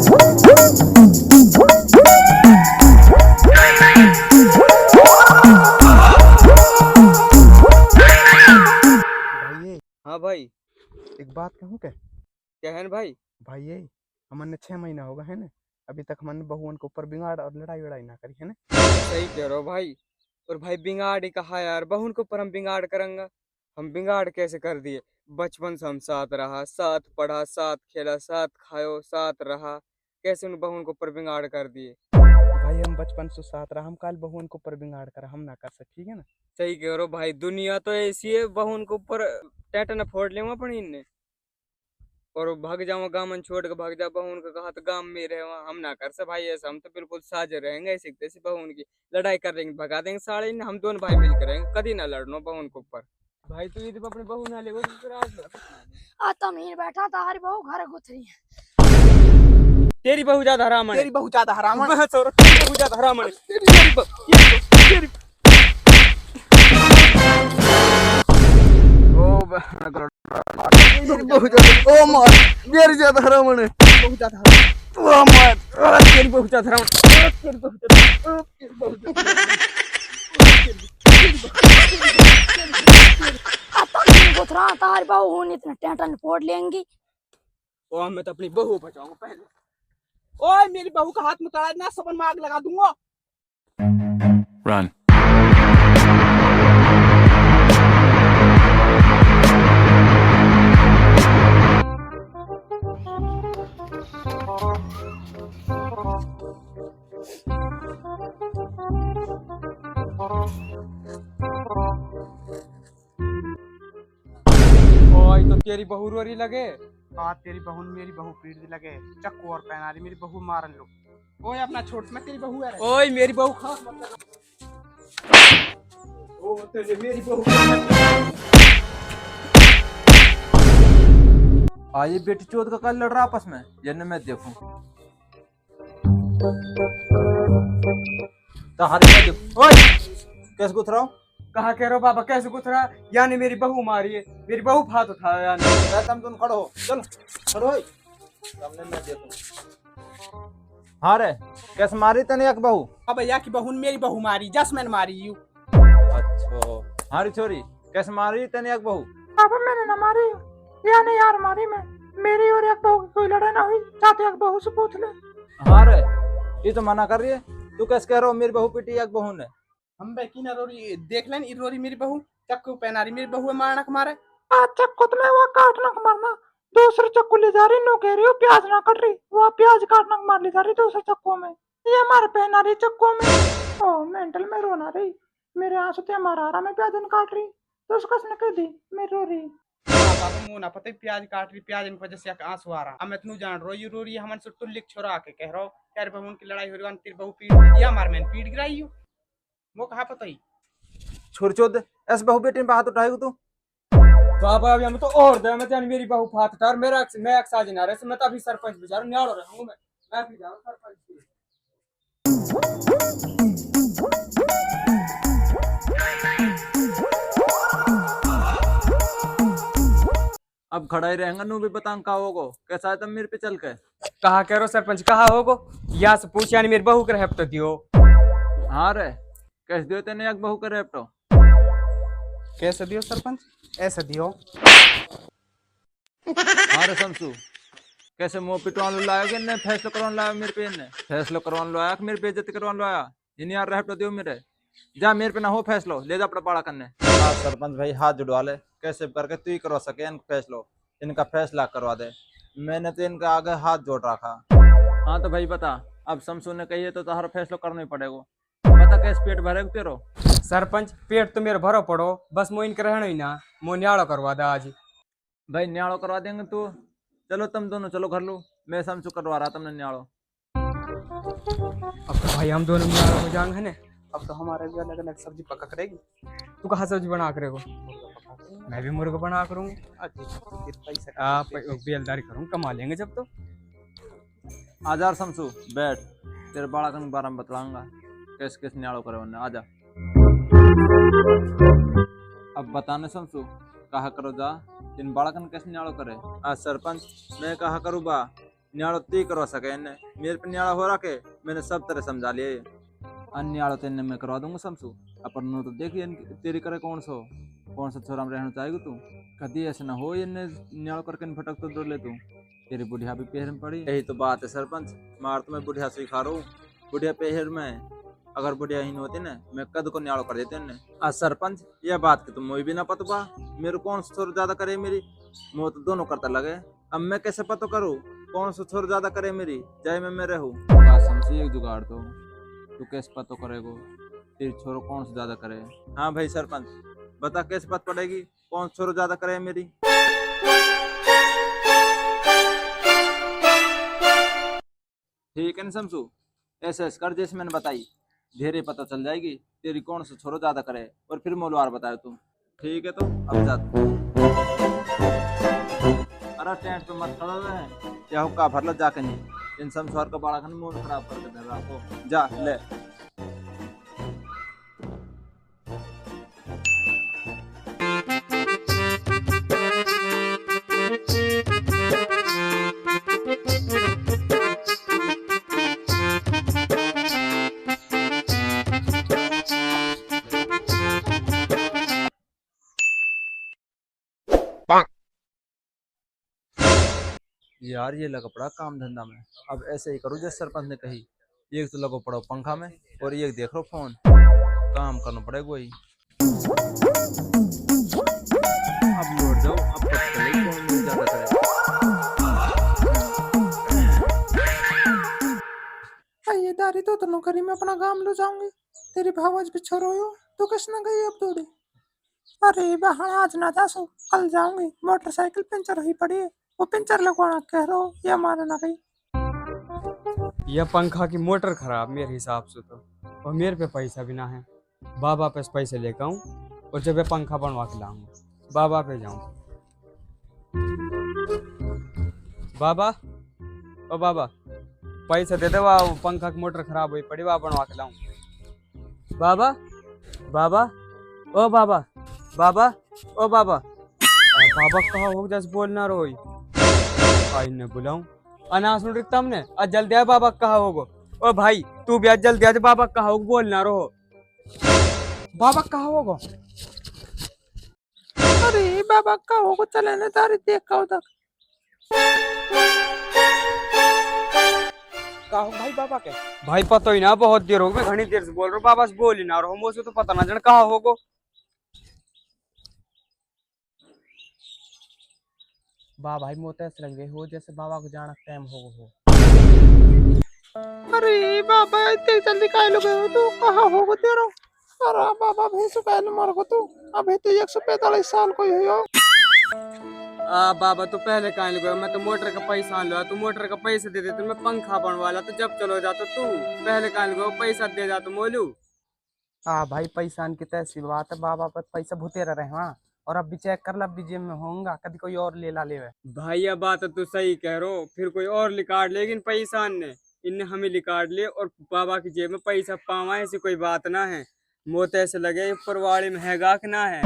भाई ये हाँ भाई। एक बात कहूँ क्या? क्या है न भाई? भाई ये हमने 6 महीना होगा है ना, अभी तक हमने बहुओं के ऊपर बिगाड़ और लड़ाई वड़ाई ना करी है ना। सही कह रहे हो भाई। और भाई बिगाड़ ही कहा यार, बहुन के ऊपर हम बिगाड़ करेंगे? हम बिगाड़ कैसे कर दिए? बचपन से हम साथ रहा, साथ पढ़ा, साथ खेला, साथ खायो, साथ रहा। कैसे उन बहुन के ऊपर बिगाड़ कर दिए? भाई हम बचपन से साथ रहा, हम काल बहुओं के ऊपर बिगाड़ कर हम ना कर सकते, ठीक है ना। सही कह रहे हो भाई, दुनिया तो ऐसी है, बहुन के ऊपर टैटन फोड़ लेंगे अपन इनने। और भाग जाओ गामन छोड़ के, भाग जाओ बहुन का कहा तो गांव में रहे वहाँ, हम ना कर से भाई ऐसा। हम तो बिल्कुल साझे रहेंगे ऐसे तैसे, बहुन की लड़ाई कर देंगे, भगा देंगे साड़े हम दोनों भाई मिलकर रहेंगे, कभी ना लड़नो बहुन के ऊपर। भाई तू ये तो अपने बहू ना ले आता नहीं बैठा था, हरी बहू घर गुथरी है। तेरी बहू ज्यादा हराम है। तेरी बहुत ज्यादा हराम है। मैं छोरो, तेरी बहू ज्यादा हराम है। तेरी बहू- तेरी बहुत ज्यादा ओ मार, मेरी ज्यादा हराम है, बहुत ज्यादा हराम ओ मार, तेरी बहू ज्यादा हराम है। तेरी बहू ज्यादा- तेरी बहू ज्यादा- आता नहीं गुथरा था, हरी बहू होने इतना टेंटन फोड़ लेंगी। ओ मैं तो अपनी बहू बचाऊंगा पहले। ओए मेरी बहू का हाथ में तड़ा ना, सबन में आग लगा दूंगा। Run. ओए तो तेरी बहू रोरी लगे। हाँ तेरी बहू ने मेरी बहू पीट दी लगे, चक्कू और पहना मेरी बहू मारन लो। ओए अपना छोट में तेरी बहू है रे। ओए मेरी बहू खा ओ तेरे मेरी बहू। आइए बेटी चोद का कल लड़ रहा आपस में, जन्ने मैं देखूं। ताहारी क्या देखो? ओए कैसे गुथ रहा हूँ? कहा कह रहे हो बाबा, कैसे कुछ रहा? यानी मेरी बहू मारी है, मेरी बहू फात उठाया यानी। तुम खड़ो हो, चलो खड़ो हो, सामने मैं देखूं। हाँ रे, कैसे मारी तने एक बहू? अब भैया की बहू ने मेरी बहू मारी, जसमैन मारी यू। अच्छा हारी छोरी, कैसे मारी तने एक बहू? पापा मैंने ना मारी, यानी यार मारी मैं, मेरी और एक बहू की कोई लड़ाई ना हुई, चाहते एक बहू से पूछ ले। हाँ रे, ये तो मना कर रही है, तू कैसे कह रहा हो मेरी बहू पीटी एक बहू ने? हम बेकी ना रोरी देख लेन, ई रोरी मेरी बहू चक्कू पहना रही, मेरी बहू है मारना के मारे। आ चक्कू तो मैं वो काटना के मारना, दूसरे चक्कू ले जा रही, नो कह रही हो प्याज ना कट रही, वो प्याज काटना के मार ले जा रही दूसरे चक्कू में, ये हमारे पहना रही चक्कू में। ओ मेंटल में रोना रही, मेरे आंसू ते हमारा आ रहा, मैं प्याज काट रही तो उसका उसने कह दी मैं रो रही। बाबा मुंह ना पता प्याज काट रही, प्याज की वजह से आंसू आ रहा, अब मैं तू जान रो, रो रही हमन से तुल्लिक छोरा आके कह रहा हूं तेरे बहू की लड़ाई हो रही, तेरी बहू पीट या मार मैंने पीट गिराई हूं, वो कहा पता ही। छोरी चोद ऐसे बहू बेटी पे हाथ उठाएगा तू? बाबा अभी हम तो और दे मैं जान मेरी बहू फात उठा, और मेरा मैं एक साज ना रहे से, मैं तो अभी सरपंच बेचारा न्याड़ो रहूंगा। मैं भी जाऊं सरपंच के। अब खड़ा ही रहेंगे, नू भी बताऊं का होगो, कैसा है तब मेरे पे चल के? कहा कह रहे हो सरपंच, कहा होगो? या से पूछ, यानी मेरी बहू के रह तो दियो। हाँ रे, कैसे दियो तेने एक बहू के रेपटो? कैसे दियो सरपंच? ऐसे दियो। हाँ रे शमसू, कैसे मुंह पिटवान लाया कि ने फैसला करवान लाया मेरे पे? ने फैसला करवान लाया कि मेरी बेइज्जती करवान लाया? इन यार रेपटो दियो मेरे, जा मेरे पे ना हो फैसलो, ले जा अपना पाड़ा करने। हाँ सरपंच भाई हाथ जुड़वा ले, कैसे करके तू ही करवा सके इनका फैसलो, इनका फैसला करवा दे, मैंने तो इनका आगे हाथ जोड़ रखा। हाँ तो भाई बता, अब शमसू ने कही है तो तुम्हारा फैसला करना ही पड़ेगा, पता कैसे पेट भरेगा तेरो? सरपंच पेट तो मेरे भरो पड़ो, बस मोइन के रहना ही ना, मो न्याड़ो करवा दे आज। भाई न्याड़ो करवा देंगे तू, चलो तुम दोनों चलो घर लो, मैं शमसू करवा रहा तुमने न्याड़ो। अब तो भाई हम दोनों न्याड़ो हो जाएंगे है ना। अब तो हमारे भी अलग अलग सब्जी पका करेगी। तू कहाँ सब्जी बना करेगो? मैं भी मुर्गा बना करूंगा। आप बेलदारी करूंगा, कमा लेंगे जब तो। आजा शमसू बैठ, तेरे बाड़ा के बारे में बतलाऊंगा कैसे कैसे न्याड़ो करे वरना, आजा। अब बताने शमसू कहा करो जा, इन बाड़कन कैसे न्याड़ो करे? आज सरपंच मैं कहा करूँ बा, न्याड़ो ती करवा सके इन्हें मेरे पे न्याड़ा हो रखे मैंने सब तरह समझा लिया ये अन्याड़ो तो इन्हें मैं करवा दूंगा समसू अपन नो तो देखिए तेरी करे कौन सा छोरा में रहना चाहेगा तू कभी ऐसे ना हो इन्हें न्याड़ो करके इन फटक तो दौड़ ले तू तेरी बुढ़िया भी पेहर में पड़ी यही तो बात है सरपंच मार तो मैं बुढ़िया से ही खा रहा हूँ बुढ़िया पेहर में अगर बुढ़िया ही नहीं होती ना मैं कद को न्याड़ो कर देते इन्हें आज सरपंच यह बात की तुम मुझे भी ना पता पा मेरे कौन सा छोर ज्यादा करे मेरी मुँह तो दोनों करता लगे अब मैं कैसे पता करूँ कौन सा छोर ज्यादा करे मेरी चाहे मैं रहूँ समझी एक जुगाड़ तो तू कैसे पता करेगो तेरी छोरो कौन सा ज्यादा करे हाँ भाई सरपंच बता कैसे पता पड़ेगी कौन सा छोरो ज्यादा करे मेरी ठीक है ना समझू ऐसे ऐसे कर जैसे मैंने बताई धीरे पता चल जाएगी तेरी कौन सा छोरो ज्यादा करे और फिर मोलवार बताए तुम ठीक है तो अब जा अरे टेंट पे मत खड़ा रहे या हुक्का भर लो जाके नहीं इन समझौर का बाड़ा खन मूड खराब करके दे रहा को जा ले यार ये लगा पड़ा काम धंधा में अब ऐसे ही करूँ जैसे सरपंच ने कही एक तो लगो पड़ो पंखा में और एक देख लो फोन काम करना पड़ेगा वही अब लौट जाओ अब पता चले कौन मुझे ज्यादा करे ये दारी तो तनु करी मैं अपना काम लो जाऊंगी तेरी भावज भी छोरो हो तो किस ना गई अब दौड़ी अरे बहन आज ना जासो कल जाऊंगी मोटरसाइकिल पंचर हुई पड़ी है वो पंचर लगवाना कह रहा हूँ या माना ना गई यह पंखा की मोटर खराब मेरे हिसाब से तो और मेरे पे पैसा भी ना है बाबा पे पैसे लेकर आऊँ और जब ये पंखा बनवा के लाऊंगा बाबा पे जाऊँ बाबा ओ बाबा पैसा दे दे वो पंखा की मोटर खराब हुई पड़ी वह बनवा के लाऊं बाबा बाबा ओ बाबा बाबा ओ बाबा बाबा कहाँ हो जैसे बोलना रोई आई ने बुलाऊं अना सुन रही तमने आज जल्दी आ बाबा कहाँ होगो ओ भाई तू भी आज जल्दी आज बाबा कहाँ होगो बोलना रहो बाबा कहाँ होगो अरे बाबा का होगा चले ना तारी देख का उधर कहा हो भाई बाबा के भाई पता ही ना बहुत देर हो गई घनी देर से बोल रहा हूँ बाबा से बोल ही ना रहो मुझे तो पता ना जन कहाँ होगो बा भाई मोते ऐसे लग रहे हो जैसे बाबा को जाना टाइम हो अरे बाबा इतने जल्दी काहे लोग तू कहाँ होगा तेरा अरे बाबा भैंसु काहे मर गो तू अबे तो 145 साल कोई हो बाबा तू पहले कहाँ लगे मैं तो मोटर का पैसा आन लो तू मोटर का पैसा दे दे तो मैं पंखा बनवा ला तो जब चलो जातो तू पहले कहाँ लगे पैसा दे जा तो मोलू भाई पैसा की तैसी बात है बाबा पर पैसा भूतेरा रहे वहाँ और अब भी चेक कर ला अब भी जेब में होगा कभी कोई और ले ला ले भाई ये बात तो सही कह रहे फिर कोई और लिकाट लेकिन पैसा ने इनने हमें लिकाट लिए और बाबा की जेब में पैसा पावा ऐसी कोई बात ना है मोत ऐसे लगे ऊपर वाले में हैगा कि ना है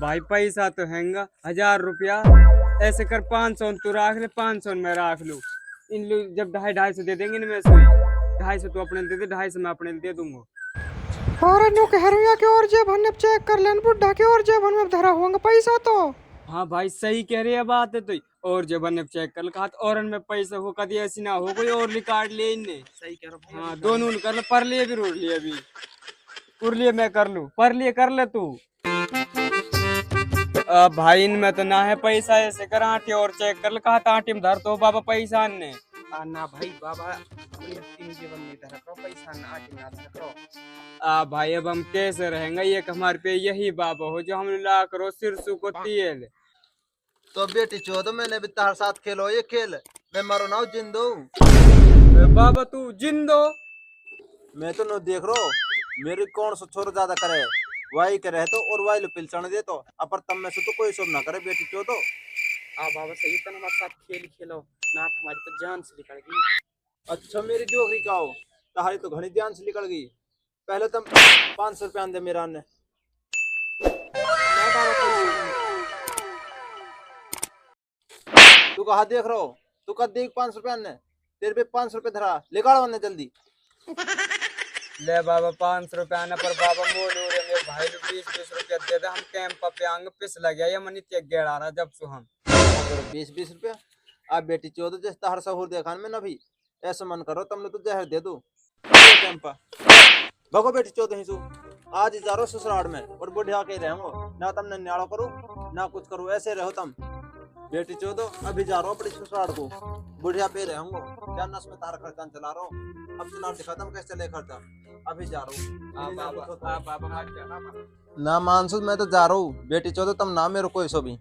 भाई पैसा तो हैगा 1000 रुपया ऐसे कर 500 तू रख ले 500 में रख लू इन लोग जब 250 दे देंगे इनमें से 250 तू अपने दे दे 250 मैं अपने दे दूंगा और न्यू कह रहा के और जेब हन चेक कर लेन बुड्ढा के और जेब में धरा होगा पैसा तो हाँ भाई सही कह रही है बात है तो और जब ने चेक कर कहा और में पैसा हो कभी ऐसी ना हो कोई और रिकॉर्ड ले इनने सही कह रहा हाँ दोनों कर लो पर लिए भी रोड लिए अभी उड़ लिए मैं कर लूं पर लिए कर ले तू भाई इनमें तो ना है पैसा ऐसे कर आंटी और चेक कर ले कहा था आंटी में धर तो बाबा पैसा ने ना भाई बाबा अपनी तीन जीवन में धरा करो पैसा ना आटी ना करो भाई अब हम कैसे रहेंगे ये हमारे पे यही बाबा हो जो हम ला करो सिरसू को तेल तो बेटी चौदह मैंने भी तार साथ खेलो ये खेल मैं मरो ना जिंदो बाबा तू जिंदो मैं तो न देख रो मेरी कौन सा छोरो ज्यादा करे वाई करे तो और वाई लो पिलचण दे तो अपर तब में से तो कोई शोभ ना करे बेटी चौदह बाबा सही तो हमारे साथ खेल खेलो ना हमारी तो जान से निकल गई अच्छा मेरी जोगरी का हो तुम्हारी तो घनी ध्यान से निकल गई पहले तुम 500 रुपया दे मेरा ने तू कहा देख रहो तू कद देख 500 रुपया ने तेरे पे 500 रुपये धरा लेगाड़ वरने जल्दी। ले बाबा 500 रुपया आने पर बाबा मोल हो रहे मेरे भाई को 20-20 रुपया दे दे, हम कैंप पे आएंगे पिस लग गया ये मनी ते गेड़ा रहा जब सु हम 20-20 रुपया आप बेटी चौदह जैसे तहर सहूर देखा में ना भी ऐसा मन करो तुमने तो जहर दे दो कैंपा भगो बेटी चौदह ही सु आज ही जा रहो ससुराल में और बुढ़िया के रहेंगो ना तुमने न्याड़ो करो ना कुछ करो ऐसे रहो तुम बेटी चौदह अभी जा रहा हूँ अपने ससुराल को बुढ़िया पे रहूंगा क्या नस में तार खर्चा चला रहा हूँ अब चुनाव दिखा तुम कैसे चले खर्चा अभी जा रहा हूँ ना मानसून मैं तो जा रहा हूँ बेटी चौदह तुम ना मेरे को सो भी